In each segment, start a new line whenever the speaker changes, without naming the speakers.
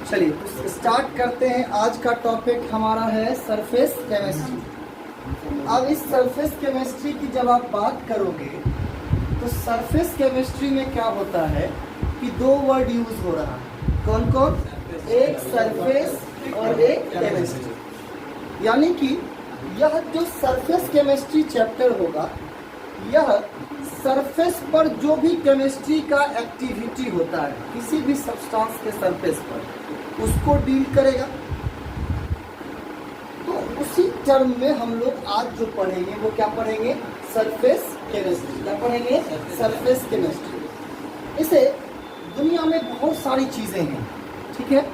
चलिए तो स्टार्ट करते हैं। आज का टॉपिक हमारा है सरफेस केमिस्ट्री। अब इस सरफेस केमिस्ट्री की जब आप बात करोगे तो सरफेस केमिस्ट्री में क्या होता है कि दो वर्ड यूज हो रहा है। कौन कौन? एक सरफेस और एक केमिस्ट्री। यानी कि यह जो सरफेस केमिस्ट्री चैप्टर होगा, यह सरफेस पर जो भी केमिस्ट्री का एक्टिविटी होता है किसी भी सब्सटेंस के सरफेस पर, उसको डील करेगा। तो उसी टर्म में हम लोग आज जो पढ़ेंगे वो क्या पढ़ेंगे? Surface chemistry. क्या पढ़ेंगे? Surface chemistry. इसे दुनिया में बहुत सारी चीज़ें हैं, ठीक है।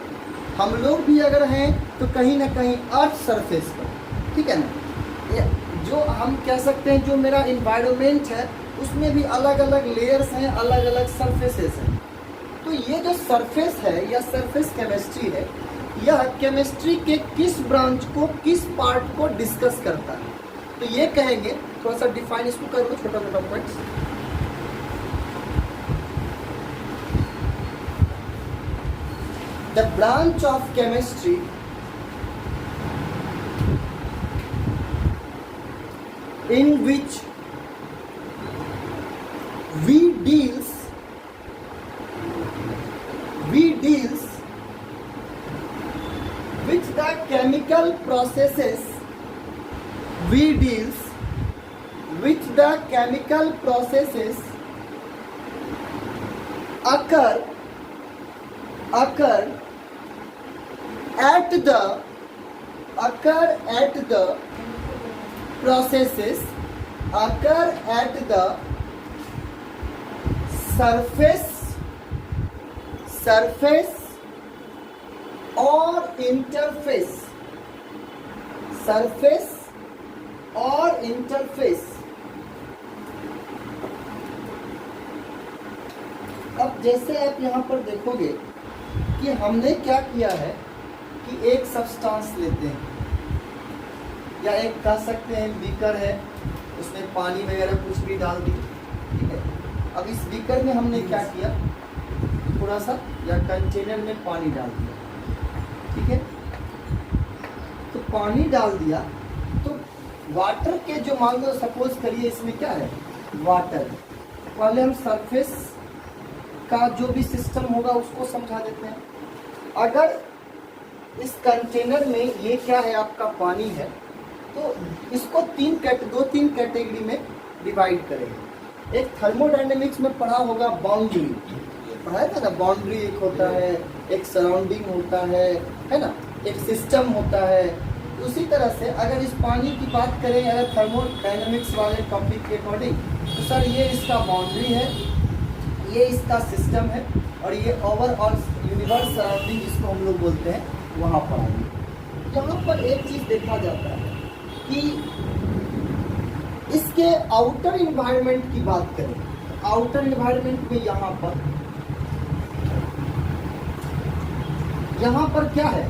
हम लोग भी अगर हैं तो कहीं ना कहीं अर्थ सरफेस पर, ठीक है ना। जो हम कह सकते हैं जो मेरा इन्वायरमेंट है उसमें भी अलग अलग लेयर्स हैं, अलग अलग सरफेसेस हैं। तो ये जो सरफेस है या सरफेस केमिस्ट्री है, यह केमिस्ट्री के किस ब्रांच को, किस पार्ट को डिस्कस करता है। तो ये कहेंगे, थोड़ा सा डिफाइन इसको कर लो, छोटा छोटा points. The branch of chemistry in which we deals with the chemical processes, occur at the surface or interface, अब जैसे आप यहाँ पर देखोगे कि हमने क्या किया है कि एक सब्सटेंस लेते हैं या एक कह सकते हैं बीकर है, उसमें पानी वगैरह कुछ भी डाल दी, ठीक है। अब इस बीकर में हमने क्या किया, थोड़ा सा या कंटेनर में पानी डाल दिया, ठीक है। तो पानी डाल दिया तो वाटर के जो, मान लो सपोज करिए इसमें क्या है, वाटर। पहले हम सरफेस का जो भी सिस्टम होगा उसको समझा देते हैं। अगर इस कंटेनर में ये क्या है, आपका पानी है, तो इसको दो तीन कैटेगरी में डिवाइड करेंगे। एक थर्मोडायनेमिक्स में पढ़ा होगा, बाउंड्री पढ़ाया था ना। बाउंड्री एक होता है, एक सराउंडिंग होता है ना, एक सिस्टम होता है। उसी तरह से अगर इस पानी की बात करें, अगर थर्मोडायनेमिक्स वाले टॉपिक के अकॉर्डिंग, तो सर ये इसका बाउंड्री है, ये इसका सिस्टम है, और ये ओवरऑल यूनिवर्स सराउंडिंग जिसको हम लोग बोलते हैं, वहाँ पर आएंगे। यहाँ पर एक चीज़ देखा जाता है कि इसके आउटर इन्वायरमेंट की बात करें, आउटर इन्वायरमेंट में यहाँ पर क्या है,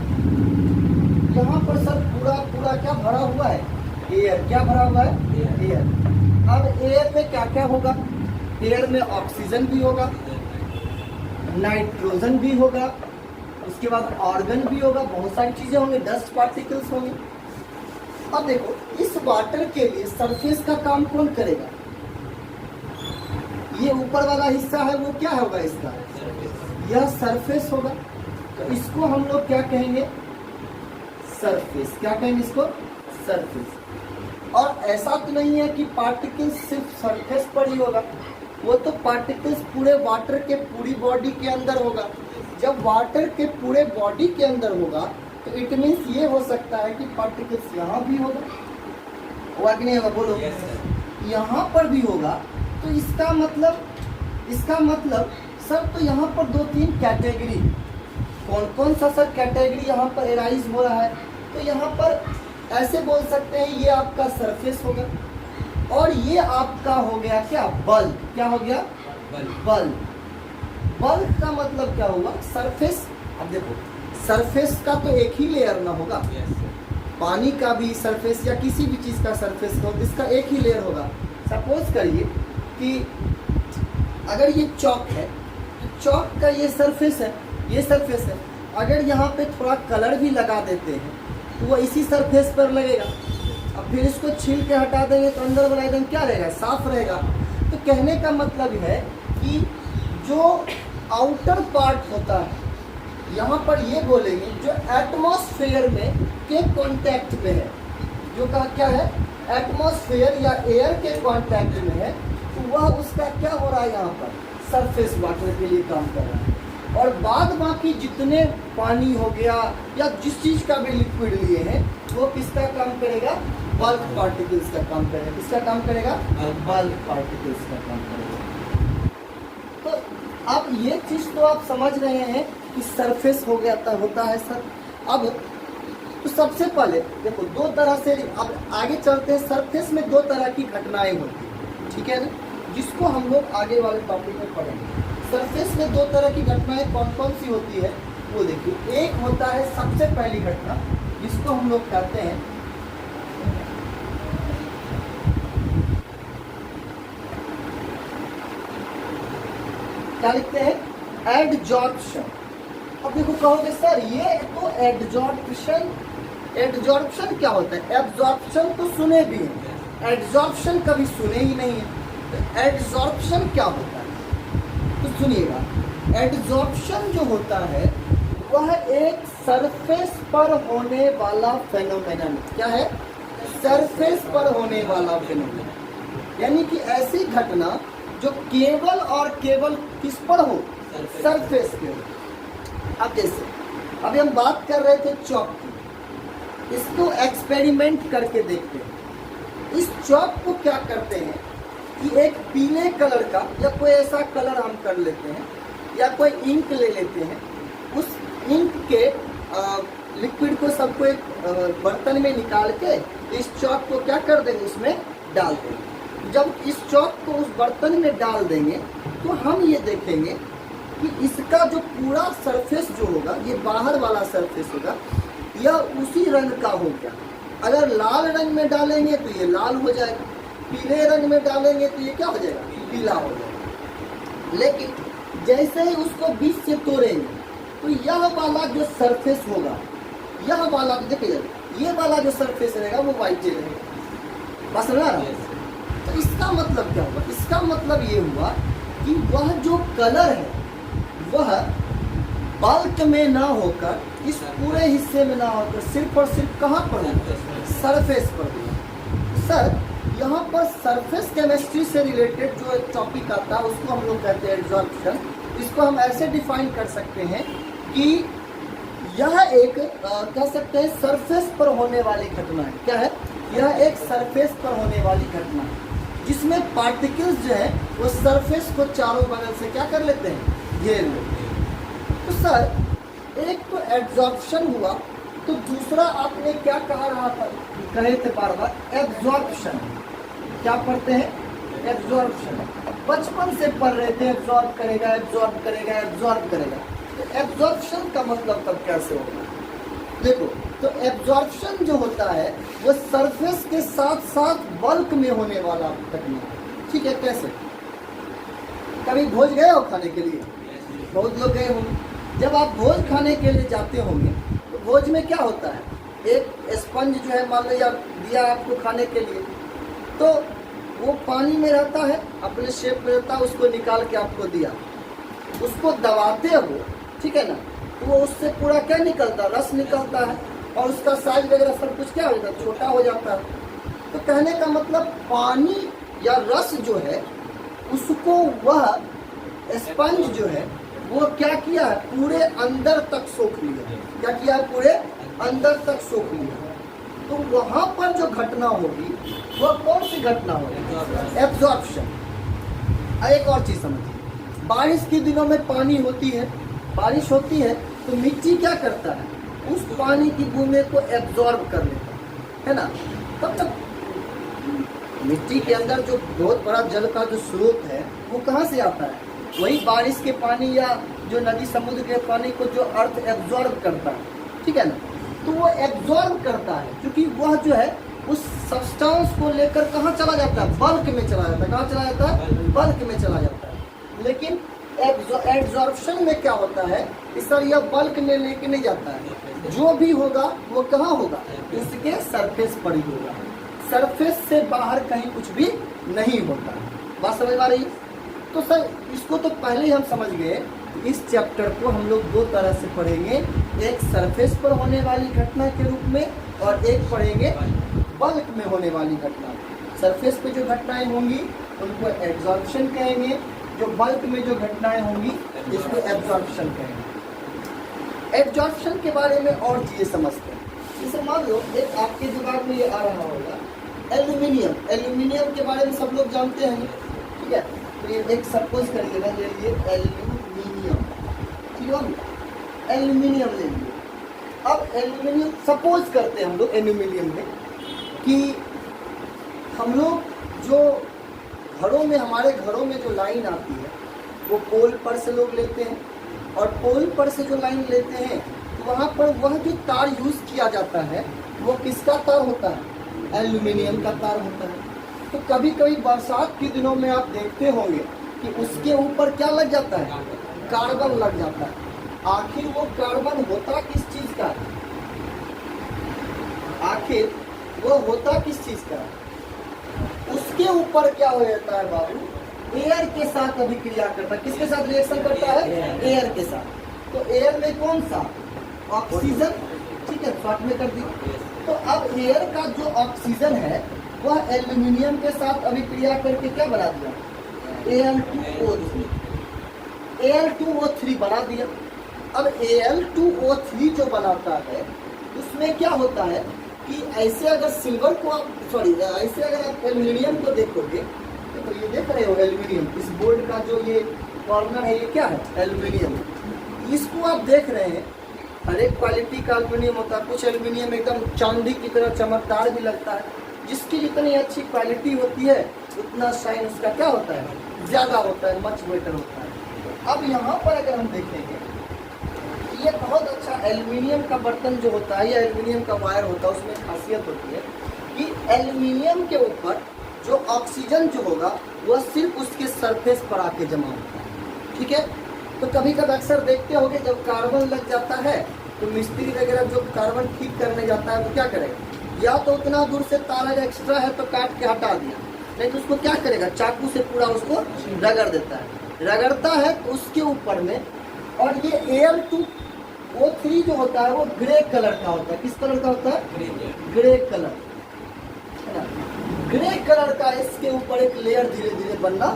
यहाँ पर सर पूरा क्या भरा हुआ है, एयर। क्या भरा हुआ है? एयर। अब एयर में क्या क्या होगा? एयर में ऑक्सीजन भी होगा, नाइट्रोजन भी होगा, उसके बाद ऑर्गन भी होगा, बहुत सारी चीजें होंगी, डस्ट पार्टिकल्स होंगे। अब देखो, इस वाटर के लिए सरफेस का काम कौन करेगा? ये ऊपर वाला हिस्सा है वो क्या होगा इसका? यह सरफेस होगा। तो इसको हम लोग क्या कहेंगे? सरफेस। क्या कहेंगे इसको? सरफेस। और ऐसा तो नहीं है कि पार्टिकल्स सिर्फ सरफेस पर ही होगा, वो तो पार्टिकल्स पूरे वाटर के पूरी बॉडी के अंदर होगा। जब वाटर के पूरे बॉडी के अंदर होगा तो इट मीन्स ये हो सकता है कि पार्टिकल्स यहाँ भी होगा, हुआ कि नहीं होगा? बोलो। यहाँ पर भी होगा। तो इसका मतलब सर, तो यहाँ पर दो तीन कैटेगरी, कौन सा सर कैटेगरी यहाँ पर एराइज हो रहा है? तो यहाँ पर ऐसे बोल सकते हैं, ये आपका सरफेस होगा, और ये आपका हो गया क्या? बल्ब। क्या हो गया? बल्ब। बल्ब का मतलब क्या हुआ? सरफेस। अब देखो, सरफेस का तो एक ही लेयर ना होगा, पानी का भी सरफेस या किसी भी चीज़ का सरफेस हो, इसका एक ही लेयर होगा। सपोज करिए कि अगर ये चौक है तो चौक का ये सरफेस है, ये सरफेस है, अगर यहाँ पे थोड़ा कलर भी लगा देते हैं तो वो इसी सरफेस पर लगेगा। अब फिर इसको छील के हटा देंगे तो अंदर वाला एकदम क्या रहेगा, साफ रहेगा। तो कहने का मतलब है कि जो आउटर पार्ट होता है, यहाँ पर ये बोलेंगे जो एटमॉस्फेयर में के कांटेक्ट में है, जो का क्या है, एटमॉस्फेयर या एयर के कांटेक्ट में है, तो वह उसका क्या हो रहा है, यहाँ पर सरफेस वाटर के लिए काम कर रहा है। और बाद बाकी जितने पानी हो गया या जिस चीज़ का भी लिक्विड लिए हैं वो किसका काम करेगा, बल्क पार्टिकल्स का काम करेगा। किसका काम करेगा, बल्क पार्टिकल्स का काम करेगा। तो अब ये चीज़ तो आप समझ रहे हैं कि सरफेस हो गया था, होता है सर। अब तो सबसे पहले देखो दो तरह से, अब आगे चलते हैं। सरफेस में दो तरह की घटनाएं होती हैं, ठीक है ना, जिसको हम लोग आगे वाले टॉपिक में पढ़ेंगे। सरफेस में दो तरह की घटनाएं कौन कौन सी होती है वो देखिए। एक होता है सबसे पहली घटना जिसको हम लोग कहते हैं क्या लिखते हैं, एडजॉर्प्शन। अब देखो कहोगे सर ये तो एडजॉर्प्शन, एडजॉर्प्शन क्या होता है, एब्जॉर्प्शन तो सुने भी हैं, एडजॉर्प्शन कभी सुने ही नहीं है। तो एडजॉर्प्शन क्या होता है, तो सुनिएगा, एडजॉर्प्शन जो होता है वह एक सरफेस पर होने वाला फेनोमेनन, क्या है, सरफेस पर होने वाला फेनोमेनन, यानी कि ऐसी घटना जो केवल और केवल किस पर हो, सरफेस पे हो। अब जैसे अभी हम बात कर रहे थे चौक की, इसको एक्सपेरिमेंट करके देखते हैं। इस चौक को क्या करते हैं कि एक पीले कलर का या कोई ऐसा कलर हम कर लेते हैं या कोई इंक ले लेते हैं, उस इंक के लिक्विड को सबको एक बर्तन में निकाल के इस चौक को क्या कर देंगे, इसमें डाल देंगे। जब इस चौक को उस बर्तन में डाल देंगे तो हम ये देखेंगे कि इसका जो पूरा सरफेस जो होगा, ये बाहर वाला सरफेस होगा, यह उसी रंग का हो गया। अगर लाल रंग में डालेंगे तो ये लाल हो जाएगा, पीले रंग में डालेंगे तो ये क्या हो जाएगा, पीला हो जाएगा। लेकिन जैसे ही उसको बीच से तोड़ेंगे तो यह वाला जो सरफेस होगा, यह वाला देखिए, ये वाला जो सरफेस रहेगा वो वाइट रहेगा, बस ना। तो इसका मतलब क्या हुआ, इसका मतलब ये हुआ कि वह जो कलर है वह बल्क में ना होकर, इस पूरे हिस्से में ना होकर, सिर्फ और सिर्फ कहाँ पर होगा, सरफेस पर होगा। सर यहाँ पर सरफेस केमिस्ट्री से रिलेटेड जो एक टॉपिक आता है उसको हम लोग कहते हैं एडजॉर्प्शन। इसको हम ऐसे डिफाइन कर सकते हैं कि यह एक कह सकते हैं सरफेस पर होने वाली घटना है। क्या है, यह एक सरफेस पर होने वाली घटना है जिसमें पार्टिकल्स जो है वो सरफेस को चारों बगल से क्या कर लेते हैं, घेर लेते हैं। तो सर एक तो एब्जॉर्प्शन हुआ, तो दूसरा आपने क्या कहा रहा था, कहे थे बार बार, एब्जॉर्प्शन। क्या पढ़ते हैं, एब्जॉर्प्शन। बचपन से पढ़ रहे थे एब्जॉर्ब करेगा, एब्जॉर्ब करेगा, एब्जॉर्ब करेगा। तो एब्जॉर्प्शन का मतलब तब कैसे होगा, देखो, तो एब्जॉर्प्शन जो होता है वो सरफेस के साथ साथ बल्क में होने वाला घटना है। ठीक है, कैसे, कभी भोज गए हो खाने के लिए, बहुत लोग गए होंगे। जब आप भोज खाने के लिए जाते होंगे तो भोज में क्या होता है, एक स्पंज जो है मान लीजिए दिया आपको खाने के लिए, तो वो पानी में रहता है, अपने शेप में रहता है, उसको निकाल के आपको दिया, उसको दबाते हो, ठीक है ना, तो वो उससे पूरा क्या निकलता है, रस निकलता है, और उसका साइज वगैरह सब कुछ क्या हो जाता है, छोटा हो जाता है। तो कहने का मतलब पानी या रस जो है उसको वह स्पंज जो है वो क्या किया है, पूरे अंदर तक सोख लिया। क्या किया है, पूरे अंदर तक सोख लिया। तो वहां पर जो घटना होगी वह कौन सी घटना होगी, एब्जॉर्प्शन। एक और चीज समझिए, बारिश के दिनों में पानी होती है, बारिश होती है तो मिट्टी क्या करता है, उस पानी की बूंदे को एब्जॉर्ब कर लेता है ना। तब तक मिट्टी के अंदर जो बहुत बड़ा जल का जो स्रोत है वो कहाँ से आता है, वही बारिश के पानी या जो नदी समुद्र के पानी को जो अर्थ एब्जॉर्ब करता है, ठीक है ना। तो वो एब्जॉर्ब करता है क्योंकि वह जो है उस सब्सटेंस को लेकर कहाँ चला जाता है, बल्क में चला जाता है। कहाँ चला जाता है, बल्क में चला जाता है। एड्जॉर्प्शन में क्या होता है कि सर यह बल्क में लेके नहीं जाता है, जो भी होगा वो कहाँ होगा, इसके सरफेस पर ही होगा, सरफेस से बाहर कहीं कुछ भी नहीं होता। बात समझ आ रही है? तो सर इसको तो पहले ही हम समझ गए। इस चैप्टर को हम लोग दो तरह से पढ़ेंगे, एक सरफेस पर होने वाली घटना के रूप में और एक पढ़ेंगे बल्क में होने वाली घटना। सरफेस पे जो घटनाएं होंगी उनको एब्जॉर्प्शन कहेंगे, जो बल्क में जो घटनाएं होंगी इसको एब्जॉर्प्शन कहेंगे। एब्जॉर्प्शन के बारे में और चीज़ें समझते हैं। जैसे मान लो एक आपके दिमाग में ये आ रहा होगा एल्यूमिनियम, एल्यूमिनियम के बारे में सब लोग जानते हैं, ठीक है। तो ये एक सपोज करिएगा, ले लिए एल्यूमिनियम, ठीक है, एल्यूमिनियम ले लिए। अब एल्यूमिनियम सपोज करते हैं हम लोग एल्यूमिनियम में कि हम लोग जो घरों में, हमारे घरों में जो लाइन आती है वो पोल पर से लोग लेते हैं, और पोल पर से जो लाइन लेते हैं तो वहाँ पर वह जो तार यूज़ किया जाता है वो किसका तार होता है, एल्यूमिनियम का तार होता है। तो कभी कभी बरसात के दिनों में आप देखते होंगे कि उसके ऊपर क्या लग जाता है, कार्बन लग जाता है। आखिर वो कार्बन होता किस चीज़ का, आखिर वो होता किस चीज़ का, उसके ऊपर क्या हो जाता है बाबू, एयर के साथ अभिक्रिया करता है। किसके साथ रिएक्शन करता है, एयर के साथ। तो एयर में कौन सा, ऑक्सीजन, ठीक है, शॉर्ट में कर दिया। तो अब एयर का जो ऑक्सीजन है वह एल्यूमिनियम के साथ अभिक्रिया करके क्या बना दिया, Al2O3, Al2O3 बना दिया। अब Al2O3 जो बनाता है उसमें क्या होता है कि ऐसे अगर सिल्वर को आप ऐसे अगर आप एल्यूमिनियम को देखोगे तो ये देख रहे हो एल्यूमिनियम, इस बोर्ड का जो ये कॉर्नर है ये क्या है, एल्यूमिनियम। इसको आप देख रहे हैं, हर एक क्वालिटी का एल्यूमिनियम होता है। कुछ एल्यूमिनियम एकदम चांदी की तरह चमकदार भी लगता है, जिसकी जितनी अच्छी क्वालिटी होती है उतना शाइन उसका क्या होता है, ज़्यादा होता है, मच बेटर होता है। अब यहाँ पर अगर हम देखेंगे ये बहुत अच्छा एल्यूमिनियम का बर्तन जो होता है या एल्यूमिनियम का वायर होता है, उसमें खासियत होती है कि एल्यूमिनियम के ऊपर जो ऑक्सीजन जो होगा वह सिर्फ उसके सरफेस पर आके जमा होता है, ठीक है। तो कभी कभी अक्सर देखते होंगे जब कार्बन लग जाता है तो मिस्त्री वगैरह जो कार्बन ठीक करने जाता है वो क्या करेगा, या तो उतना दूर से तार अगर एक्स्ट्रा है तो काट के हटा दिया, नहीं तो उसको क्या करेगा, चाकू से पूरा उसको रगड़ देता है। रगड़ता है तो उसके ऊपर में, और ये Al2O3 जो होता है वो ग्रे कलर का होता है। किस कलर का होता है, ग्रे कलर, है ना। ग्रे कलर का इसके ऊपर एक लेयर धीरे धीरे बनना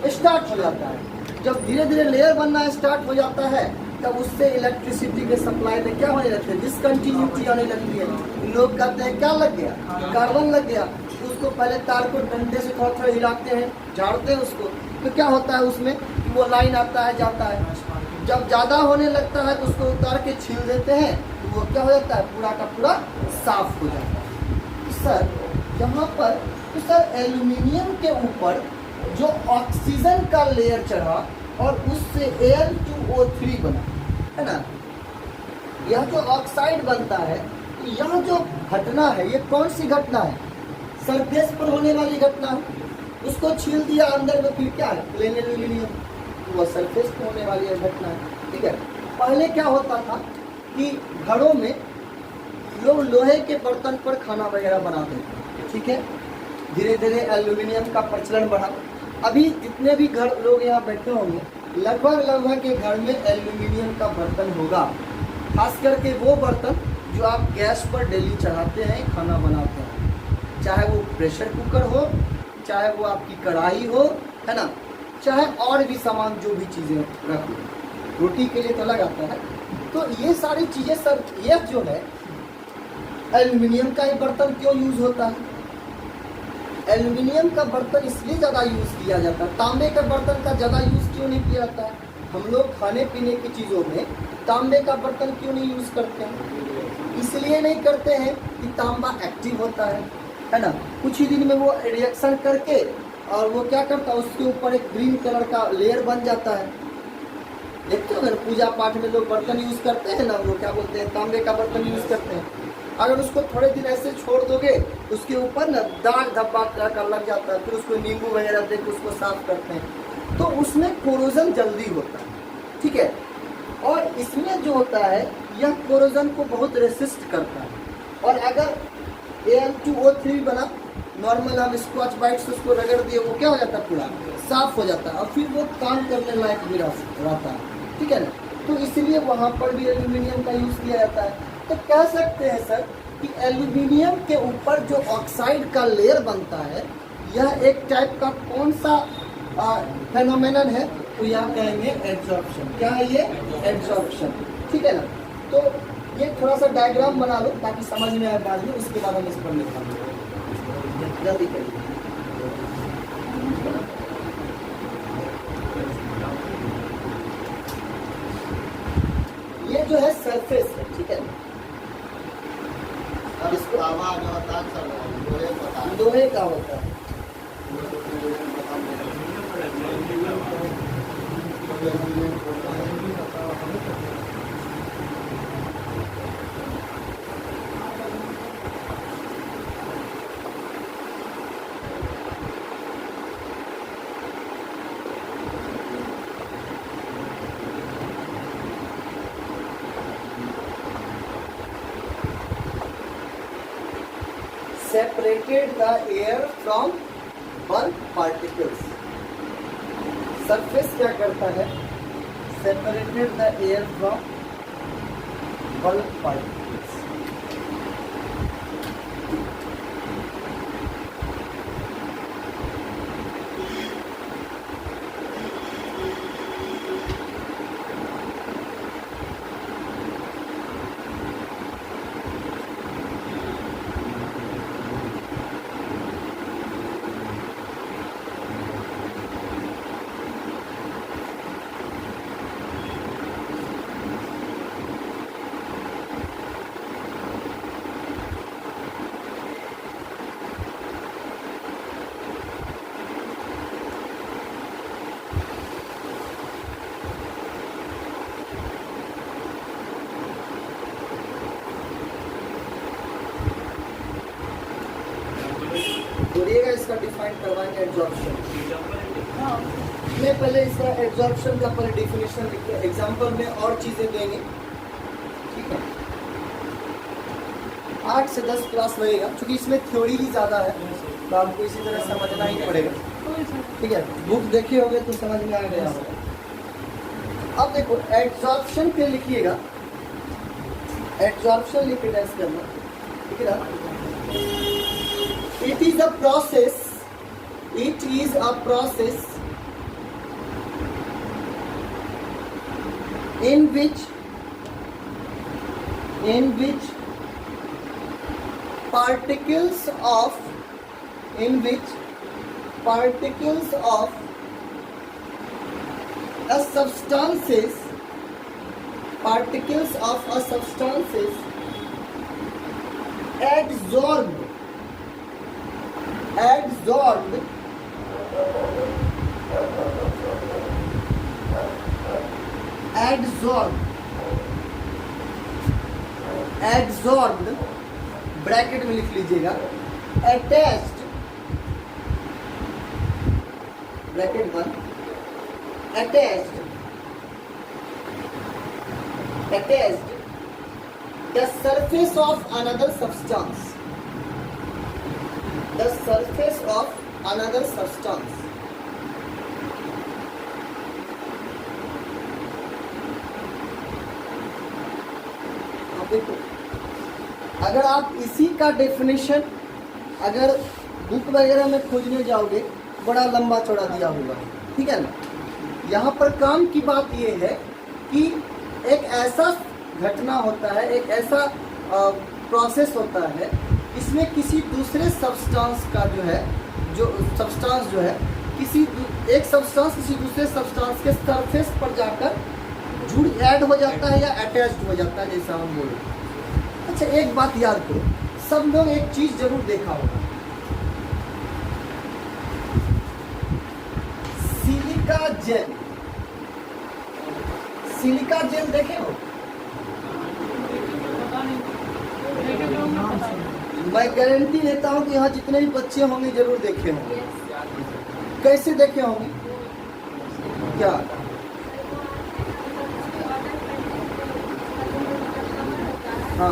स्टार्ट हो जाता है। जब धीरे धीरे लेयर बनना स्टार्ट हो जाता है तब उससे इलेक्ट्रिसिटी के सप्लाई में क्या होने लगता है, डिसकंटिन्यूटी आने लगती है। लोग कहते हैं क्या लग गया, कार्बन लग गया। उसको पहले तार को डंडे से थोड़ा थोड़ा हिलाते हैं, झाड़ते हैं उसको, तो क्या होता है उसमें वो लाइन आता है जाता है। जब ज़्यादा होने लगता है तो उसको उतार के छील देते हैं तो वो क्या हो जाता है, पूरा का पूरा साफ हो जाता है। सर यहाँ पर तो सर एल्यूमिनियम के ऊपर जो ऑक्सीजन का लेयर चढ़ा और उससे Al2O3 बना, है ना। यह जो ऑक्साइड बनता है, यह जो घटना है ये कौन सी घटना है, सरफेस पर होने वाली घटना है। उसको छील दिया, अंदर में फिर क्या है, प्लेन एल्यूमिनियम, वो सरफेस पर होने वाली घटना है, ठीक है। पहले क्या होता था कि घरों में लोग लोहे के बर्तन पर खाना वगैरह बनाते थे, ठीक है। धीरे धीरे एल्यूमिनियम का प्रचलन बढ़ा। अभी जितने भी घर लोग यहाँ बैठे होंगे लगभग के घर में एल्यूमिनियम का बर्तन होगा, खास करके वो बर्तन जो आप गैस पर डेली चढ़ाते हैं, खाना बनाते हैं, चाहे वो प्रेशर कुकर हो, चाहे वो आपकी कढ़ाई हो, है ना, चाहे और भी सामान जो भी चीज़ें रखो, रोटी के लिए तो अलग आता है। तो ये सारी चीज़ें सर, ये जो है एल्यूमिनियम का ही बर्तन क्यों यूज़ होता है, एल्यूमिनियम का बर्तन इसलिए ज़्यादा यूज़ किया जाता है, तांबे का बर्तन का ज़्यादा यूज़ क्यों नहीं किया जाता है। हम लोग खाने पीने की चीज़ों में तांबे का बर्तन क्यों नहीं यूज़ करते हैं, इसलिए नहीं करते हैं कि तांबा एक्टिव होता है ना। कुछ ही दिन में वो रिएक्शन करके और वो क्या करता है, उसके ऊपर एक ग्रीन कलर का लेयर बन जाता है। देखते हो अगर पूजा पाठ में लोग बर्तन यूज़ करते हैं ना, वो क्या बोलते हैं, तांबे का बर्तन यूज़ करते हैं। अगर उसको थोड़े दिन ऐसे छोड़ दोगे उसके ऊपर ना दाग धब्बा का लग जाता है, फिर उसको नींबू वगैरह देकर उसको साफ करते हैं, तो उसमें कोरोजन जल्दी होता है, ठीक है। और इसमें जो होता है यह कोरोजन को बहुत रेसिस्ट करता है। और अगर Al2O3 बना नॉर्मल, हम स्कॉच ब्राइट से उसको रगड़ दिए, वो क्या हो जाता है, पूरा साफ हो जाता है और फिर वो काम करने लायक भी रहता है, ठीक है ना। तो इसलिए वहाँ पर भी एल्यूमिनियम का यूज़ किया जाता है। तो कह सकते हैं सर कि एल्यूमिनियम के ऊपर जो ऑक्साइड का लेयर बनता है, यह एक टाइप का कौन सा फेनोमेनन है, तो यहाँ कहेंगे एड्सॉर्प्शन। क्या है ये, एड्सॉर्प्शन, ठीक है ना। तो ये थोड़ा सा डायग्राम बना लो ताकि समझ में आए बाद में, उसके बाद हम इस पर लिखेंगे। जल्दी करिए। ये जो है सरफेस है, ठीक है। अब इसको लोहे का होता है। Separated the air from bulk particles. Surface क्या करता है, separated the air from bulk particles. बोलिएगा इसका डिफाइन करवाएंगे एड्सॉर्प्शन। मैं पहले इसका एड्सॉर्प्शन का पहले डिफिनेशन लिखते हैं, एग्जांपल में और चीजें देंगे, ठीक है। 8 से 10 क्लास लगेगा, क्योंकि इसमें थ्योरी ही ज्यादा है तो आपको इसी तरह समझना ही पड़ेगा, ठीक है। बुक देखे होगे तो समझ में आ गया होगा। अब देखो एड्सॉर्प्शन पे लिखिएगा, एड्सॉर्प्शन लिख के टेस्ट करना, ठीक है ना। It is a process in which particles of a substances adsorbed bracket में लिख लीजिएगा, attached bracket 1 attached the surface of another substance, देखो अगर आप इसी का डेफिनेशन अगर बुक वगैरह में खोजने जाओगे बड़ा लंबा चौड़ा दिया होगा, ठीक है ना। यहाँ पर काम की बात ये है कि एक ऐसा घटना होता है, एक ऐसा प्रोसेस होता है, इसमें किसी दूसरे सब्सटेंस का जो है किसी एक सब्सटेंस किसी दूसरे सब्सटेंस के सरफेस पर जाकर जुड़ ऐड हो जाता है या अटैच्ड हो जाता है, जैसा हम बोले। अच्छा एक बात याद करो, सब लोग एक चीज जरूर देखा होगा, सिलिका जेल देखे हो? मैं गारंटी देता हूँ कि यहाँ जितने भी बच्चे होंगे जरूर देखे होंगे। कैसे देखे होंगे? क्या हाँ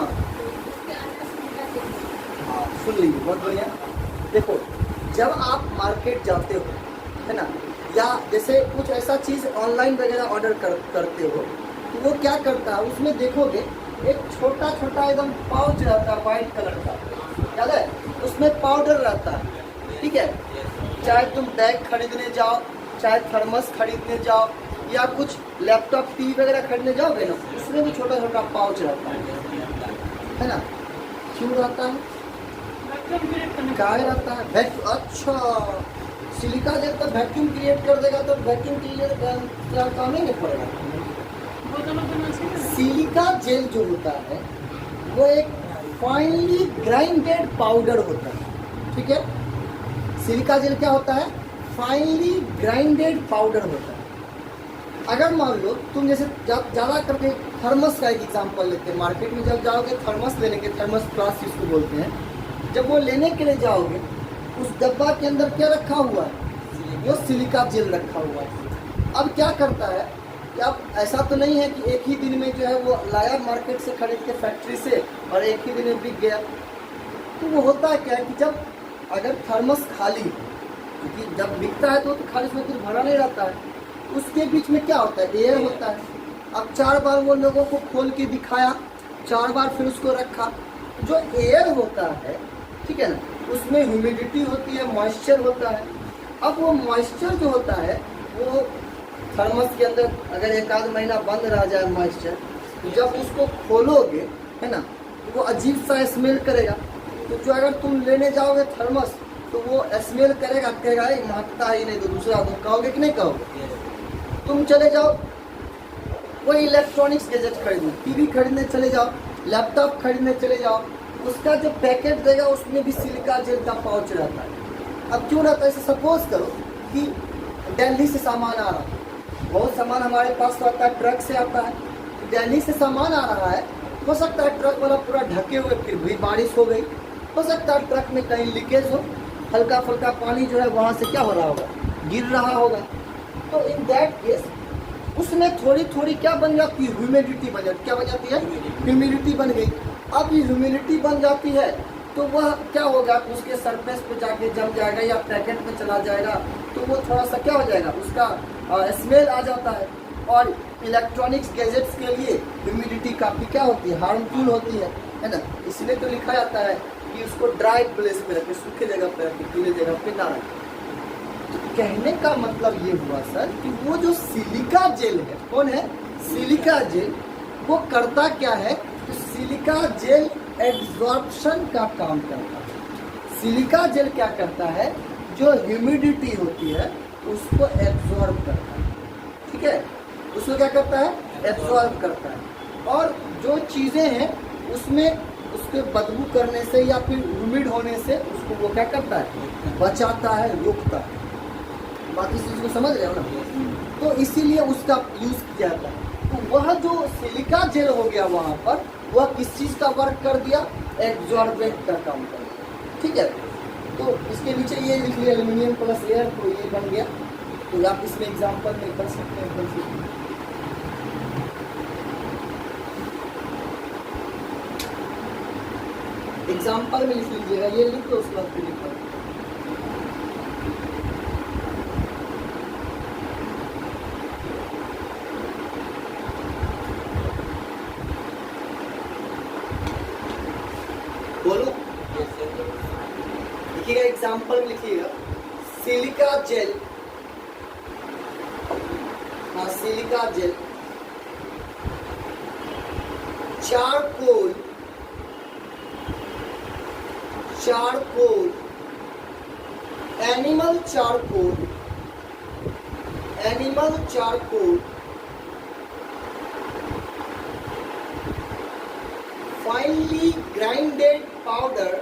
हाँ, सुन लीजिए, बहुत बढ़िया। देखो, जब आप मार्केट जाते हो, है ना, या जैसे कुछ ऐसा चीज़ ऑनलाइन वगैरह ऑर्डर करते हो, तो वो क्या करता है, उसमें देखोगे एक छोटा छोटा एकदम पाउच रहता है वाइट कलर का, याद है, उसमें पाउडर रहता है, ठीक है। चाहे तुम बैग खरीदने जाओ, चाहे थर्मस खरीदने जाओ, या कुछ लैपटॉप टीवी वगैरह खरीदने जाओगे ना, उसमें भी छोटा छोटा पाउच रहता है ना। क्यों रहता है, क्या रहता है, अच्छा, सिलिका जेल तो वैक्यूम क्रिएट कर देगा, तो वैक्यूम क्लियर काम ही नहीं पड़ेगा। सिलिका जेल जो होता है वो एक फाइनली ग्राइंडेड पाउडर होता है, ठीक है। सिलिका जेल क्या होता है, फाइनली ग्राइंडेड पाउडर होता है। अगर मान लो तुम जैसे ज़्यादा करके थर्मस का एक एग्जांपल लेते हैं, मार्केट में जब जाओगे थर्मस लेने के, थर्मस फ्लास्क जिसको बोलते हैं, जब वो लेने के लिए जाओगे, उस डब्बा के अंदर क्या रखा हुआ है, वो सिलिका जेल रखा हुआ है। अब क्या करता है कि अब ऐसा तो नहीं है कि एक ही दिन में जो है वो लाया मार्केट से खरीद के फैक्ट्री से और एक ही दिन में बिक गया। तो वो होता है क्या है कि जब अगर थर्मस खाली, क्योंकि जब बिकता है तो खाली उसमें कुछ भरा नहीं रहता है, उसके बीच में क्या होता है, एयर होता है। अब 4 बार वो लोगों को खोल के दिखाया, 4 बार फिर उसको रखा, जो एयर होता है, ठीक है ना, उसमें ह्यूमिडिटी होती है, मॉइस्चर होता है। अब वो मॉइस्चर जो होता है वो थर्मस के अंदर अगर एक आध महीना बंद रह जाए मॉइस्चर, तो जब उसको खोलोगे, है ना, तो वो अजीब सा स्मेल करेगा। तो जो अगर तुम लेने जाओगे थर्मस, तो वो स्मेल करेगा, कहेगा महकता ही नहीं, तो दूसरा तुम कहोगे कि नहीं कहोगे। तुम चले जाओ कोई इलेक्ट्रॉनिक्स गैजेट खरीदने, टीवी खरीदने चले जाओ, लैपटॉप खरीदने चले जाओ, उसका जो पैकेट देगा उसमें भी सिलिका जेल का पाउच रहता है। अब क्यों रहता है, ऐसे सपोज करो कि दिल्ली से सामान आ रहा है, बहुत सामान हमारे पास तो आता है, ट्रक से आता है, दिल्ली से सामान आ रहा है, हो सकता है ट्रक वाला पूरा ढके हुए, फिर भी बारिश हो गई, हो सकता है ट्रक में कहीं लीकेज हो, हल्का फुल्का पानी जो है वहाँ से क्या हो रहा होगा, गिर रहा होगा। तो इन दैट केस उसमें थोड़ी थोड़ी क्या बन जाती है, ह्यूमिडिटी बन जाती है। क्या बन जाती है, ह्यूमिडिटी बन गई। अब ये ह्यूमिडिटी बन जाती है तो वह क्या होगा, उसके सरफेस पे जाके जम जाएगा या पैकेट में चला जाएगा, तो वो थोड़ा सा क्या हो जाएगा, उसका स्मेल आ जाता है। और इलेक्ट्रॉनिक्स गैजेट्स के लिए ह्यूमिडिटी काफ़ी क्या होती है, हार्मफुल होती है ना। इसलिए तो लिखा जाता है कि उसको ड्राई प्लेस पे रखें, सूखे जगह पे रखें, गीले जगह पे ना रखें। तो कहने का मतलब ये हुआ सर कि वो जो सिलिका जेल है, कौन है, सिलिका जेल, वो करता क्या है, तो सिलिका जेल एब्जॉर्प्शन का काम करता है। सिलिका जेल क्या करता है, जो ह्यूमिडिटी होती है उसको एब्जॉर्ब करता है, ठीक है, उसको क्या करता है, एब्जॉर्ब करता है। और जो चीज़ें हैं उसमें उसके बदबू करने से या फिर ह्यूमिड होने से उसको वो क्या करता है, बचाता है, रोकता है। बाकी चीज़ को समझ रहे हो ना। तो इसीलिए उसका यूज़ किया जाता है। तो वह जो सिलिका जेल हो गया वहाँ पर, वह किस चीज़ का वर्क कर दिया, एब्जॉर्बेंट का काम कर दिया, ठीक है। तो इसके नीचे ये लिख लिया एल्यूमिनियम प्लस एयर, तो ये बन गया। तो आप इसमें एग्जाम्पल में कर सकते हैं, एग्जाम्पल में लिख लीजिएगा, ये लिख लो उसके बाद फिर लिखो। बोलो, लिखिएगा, एग्जाम्पल में लिखिएगा, सिलिका जेल, हाँ silica gel, charcoal, charcoal, animal charcoal, animal charcoal, finely grinded powder,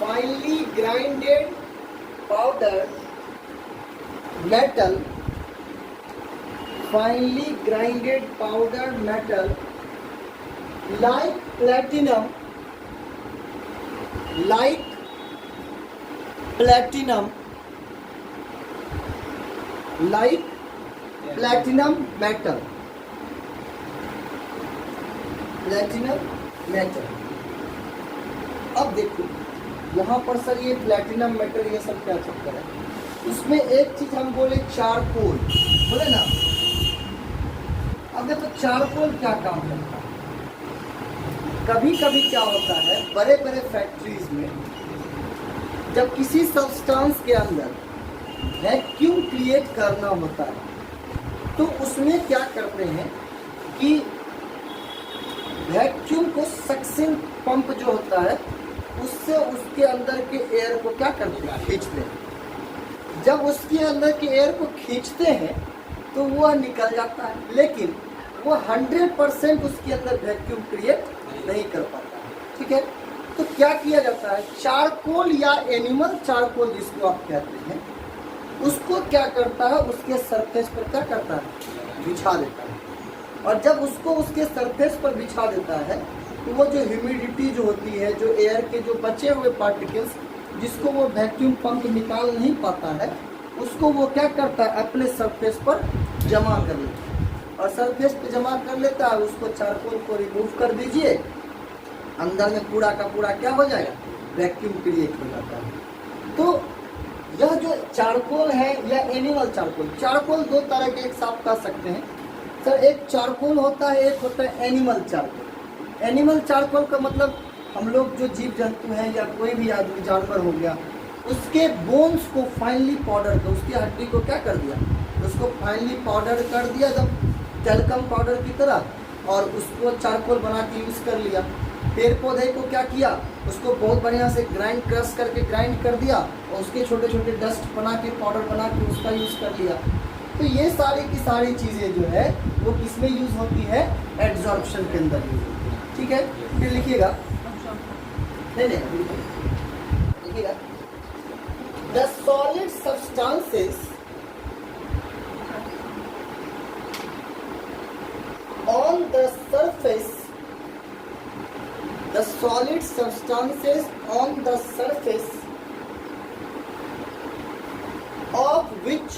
finely grinded powder, metal, finely grinded powder metal, like platinum, like platinum, like platinum metal, platinum metal. अब देखो यहाँ पर sir ये platinum metal ये सब क्या चक्कर है, उसमें एक चीज हम बोले चारकोल, बोले ना। अब देखो चारकोल क्या काम करता है, कभी कभी क्या होता है बड़े बड़े फैक्ट्रीज में जब किसी सब्सटेंस के अंदर वैक्यूम क्रिएट करना होता है तो उसमें क्या करते हैं कि वैक्यूम को सक्शन पंप जो होता है उससे उसके अंदर के एयर को क्या करते हैं, खींचते हैं। जब उसके अंदर के एयर को खींचते हैं तो वह निकल जाता है, लेकिन वो 100% उसके अंदर वैक्यूम क्रिएट नहीं कर पाता है। ठीक है, तो क्या किया जाता है, चारकोल या एनिमल चारकोल जिसको आप कहते हैं, उसको क्या करता है, उसके सरफेस पर क्या करता है, बिछा देता है। और जब उसको उसके सरफेस पर बिछा देता है तो वो जो ह्यूमिडिटी जो होती है, जो एयर के जो बचे हुए पार्टिकल्स जिसको वो वैक्यूम पंप निकाल नहीं पाता है, उसको वो क्या करता है, अपने सरफेस पर जमा कर लेता है। और सरफेस पे जमा कर लेता है, उसको चारकोल को रिमूव कर दीजिए, अंदर में पूरा का पूरा क्या हो जाएगा, वैक्यूम क्रिएट हो जाता है। तो यह जो चारकोल है या एनिमल चारकोल, चारकोल दो तरह के एक साथ कह सकते हैं सर, एक चारकोल होता है, एक होता है एनिमल चारकोल। एनिमल चारकोल का मतलब हम लोग जो जीव जंतु हैं या कोई भी आदमी जानवर हो गया, उसके बोन्स को फाइनली पाउडर कर, उसकी हड्डी को क्या कर दिया, उसको फाइनली पाउडर कर दिया, जब टेल्कम पाउडर की तरह, और उसको चारकोल बना के यूज़ कर लिया। पेड़ पौधे को क्या किया, उसको बहुत बढ़िया से ग्राइंड क्रश करके ग्राइंड कर दिया और उसके छोटे छोटे डस्ट बना के पाउडर बना के उसका यूज़ कर लिया। तो ये सारी की सारी चीज़ें जो है वो किसमें यूज़ होती है, एड्जॉर्प्शन के अंदर यूज़ होती है। ठीक है, फिर लिखिएगा, नहीं लिखिएगा, the solid substances on the surface, the solid substances on the surface of which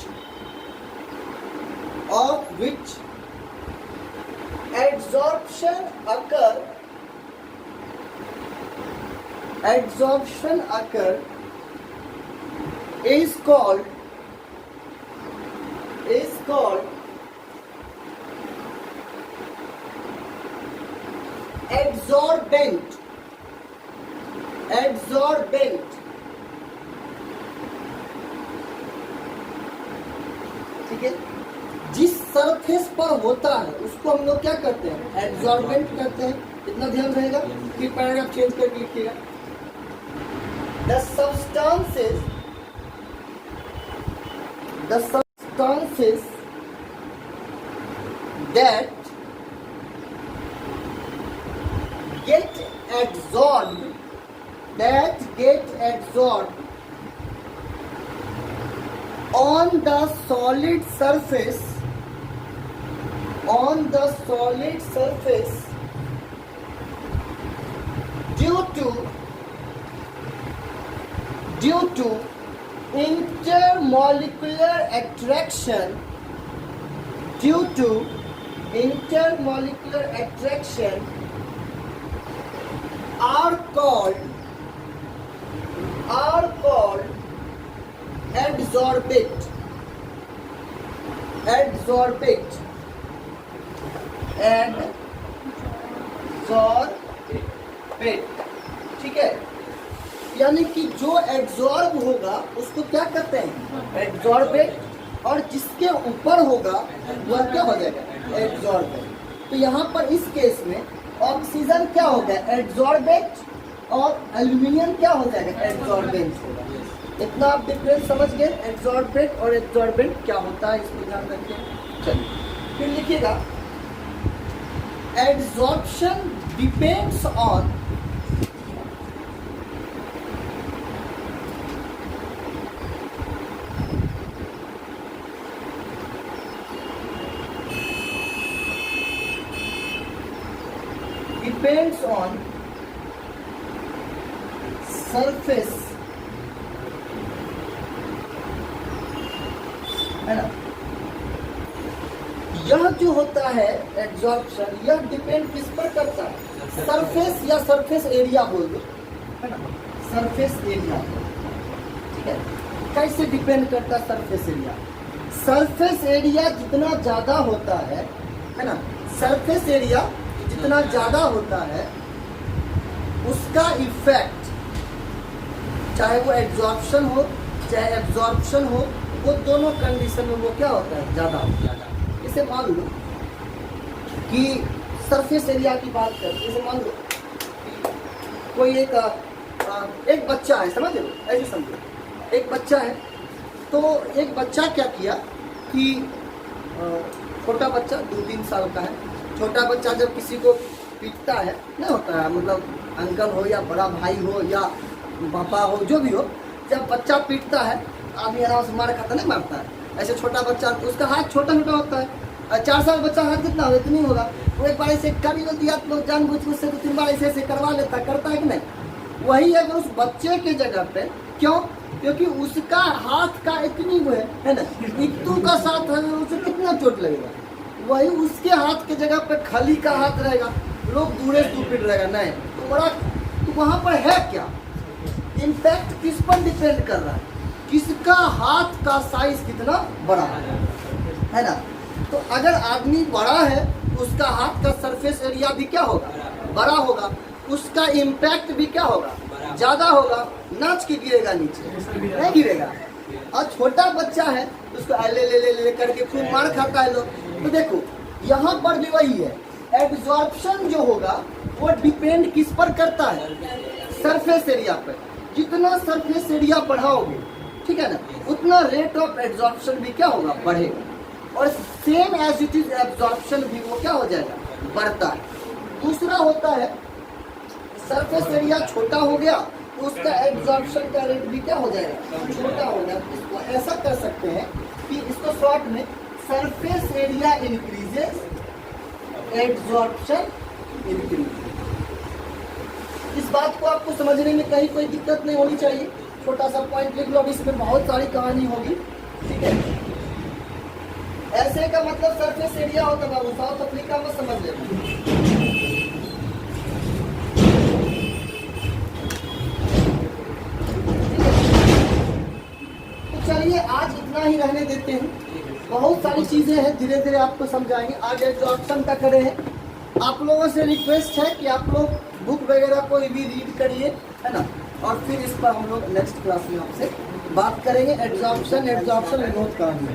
adsorption occur is called adsorbent। ठीक है, जिस सरफेस पर होता है उसको हम लोग क्या करते हैं, एड्सॉर्बेंट करते हैं। इतना ध्यान रहेगा, फिर पैराग्राफ चेंज करके लिखिएगा, the substances that get absorbed on the solid surface due to intermolecular attraction are called adsorbate। ठीक है, यानी कि जो एड्सॉर्ब होगा उसको क्या कहते हैं, एड्सॉर्बेट, और जिसके ऊपर होगा वह क्या हो जाएगा, एड्सॉर्बेट। तो यहाँ पर इस केस में ऑक्सीजन क्या हो गया, एड्सॉर्बेट, और एल्यूमिनियम क्या हो जाएगा, एड्सॉर्बेंट होगा। इतना आप डिफरेंस समझ गए, एड्सॉर्बेट और एड्सॉर्बेंट क्या होता है, इसको ध्यान रखिए। चलिए फिर लिखिएगा, एड्सॉर्प्शन डिपेंड्स ऑन सरफेस, है ना, यह जो होता है एब्जॉर्प्शन, यह डिपेंड किस पर करता है? सरफेस या सरफेस एरिया बोल दो, है ना, सरफेस एरिया। ठीक है, कैसे डिपेंड करता है सरफेस एरिया? सरफेस एरिया जितना ज्यादा होता है ना, सरफेस एरिया जितना ज्यादा होता है उसका इफेक्ट, चाहे वो एब्जॉर्प्शन हो चाहे एब्जॉर्प्शन हो, वो दोनों कंडीशन में वो क्या होता है? ज्यादा होता है। जैसे मान लो कि सरफेस एरिया की बात करें, जैसे मान लो कोई एक बच्चा है, समझ लो, ऐसे समझो, एक बच्चा है, तो एक बच्चा क्या किया कि छोटा बच्चा 2-3 साल का है, छोटा बच्चा जब किसी को पीटता है, नहीं होता है, मतलब अंकल हो या बड़ा भाई हो या पापा हो, जो भी हो, जब बच्चा पीटता है आदमी आराम से मार खाता, नहीं मारता है। ऐसे छोटा बच्चा, उसका हाथ छोटा छोटा होता है, 4 साल बच्चा हाथ कितना हो, इतनी होगा, वो एक बार ऐसे कर ही दिया तो जानबूझ के उससे 2-3 बार ऐसे ऐसे करवा लेता, करता है कि नहीं? वही अगर उस बच्चे के जगह पे, क्यों? क्योंकि उसका हाथ का इतनी वो है ना, इतू का साथ है, उसे कितना चोट लगेगा। वही उसके हाथ के जगह पे खाली का हाथ रहेगा, लोग दूरे से पीट रहेगा, नहीं तो बड़ा, तो वहाँ पर है क्या? इम्पैक्ट किस पर डिपेंड कर रहा है? किसका हाथ का साइज कितना बड़ा है ना। तो अगर आदमी बड़ा है उसका हाथ का सरफेस एरिया भी क्या होगा? बड़ा होगा, उसका इम्पैक्ट भी क्या होगा? ज्यादा होगा, नाच के गिरेगा नीचे, नहीं गिरेगा। और छोटा बच्चा है उसको ले ले ले ले करके खूब मार खाता है लोग। तो देखो यहाँ पर भी वही है, एब्जॉर्प्शन जो होगा वो डिपेंड किस पर करता है? सरफेस एरिया पर। जितना सरफेस एरिया बढ़ाओगे, ठीक है ना, उतना रेट ऑफ एब्जॉर्प्शन भी क्या होगा? बढ़ेगा। और same as it is absorption भी वो क्या हो जाएगा? बढ़ता है। दूसरा होता है सरफेस एरिया छोटा हो गया तो उसका एब्जॉर्प्शन का रेट भी क्या हो जाएगा? छोटा हो गया। इसको ऐसा कर सकते हैं कि इसको शॉर्ट में surface area increases, absorption increases. इस बात को आपको समझने में कहीं कोई दिक्कत नहीं होनी चाहिए। छोटा सा पॉइंट लिख लो, इसमें बहुत सारी कहानी होगी, ठीक है। ऐसे का मतलब सरफेस एरिया होता है, बाबू साउथ अफ्रीका में समझ लेना। चलिए आज इतना ही रहने देते हैं, बहुत सारी चीजें हैं, धीरे धीरे आपको समझाएंगे। आज एब्जॉर्प्शन का करे हैं। आप लोगों से रिक्वेस्ट है कि आप लोग बुक वगैरह को भी रीड करिए, है ना, और फिर इस पर हम लोग नेक्स्ट क्लास में आपसे बात करेंगे। एब्जॉर्प्शन नोट करेंगे।